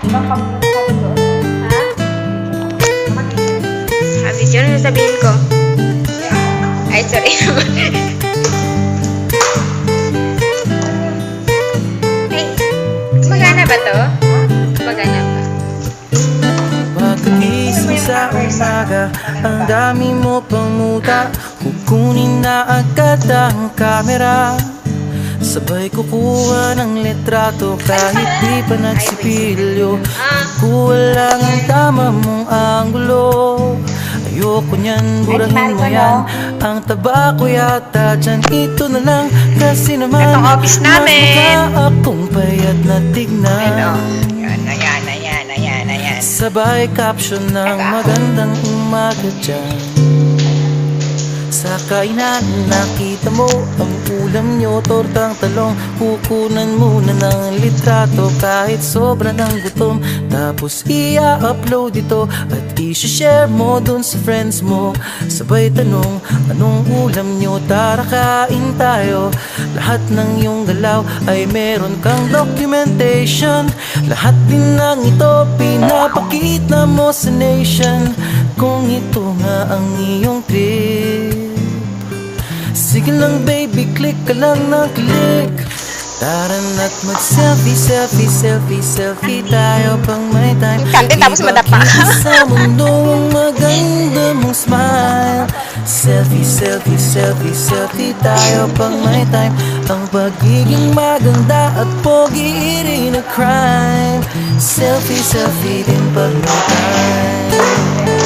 Ibang pagkakas doon. Ha? Video na sabihin ko. Ay, sorry. Ay, magana ba to? Magana ba? Pagkagising sa umaga, ang dami mo pang muta. Kukunin na agad ang kamera, sabay kukuha ng litrato kahit di pa nagsipilyo. Kuha lang ang tama mong anggulo. Ayoko niyan, burahin mo yan. Ang taba ko yata dyan, ito na lang. Kasi naman Itong office namin. mas mukha akong payat na tignan. Ayan. Sabay caption ng magandang umaga dyan. Sa kainan nakita mo ang ulam nyo, tortang talong. Kukunan muna ng litrato kahit sobra ng gutom. Tapos i-upload ito at i-share mo dun sa friends mo. Sabay tanong, anong ulam nyo? Tara kain tayo. Lahat ng iyong galaw ay meron kang documentation. Lahat din ng ito pinapakita mo sa nation. Kung ito nga ang iyong trip, sige lang baby, click ka lang ng click. Tara na't mag-selfie, selfie tayo pang may time. Kante tapos madapa. Sa mundo ang maganda mong smile. Selfie tayo pang may time. Ang pagiging maganda at pogi rin a crime. Selfie din pag may time.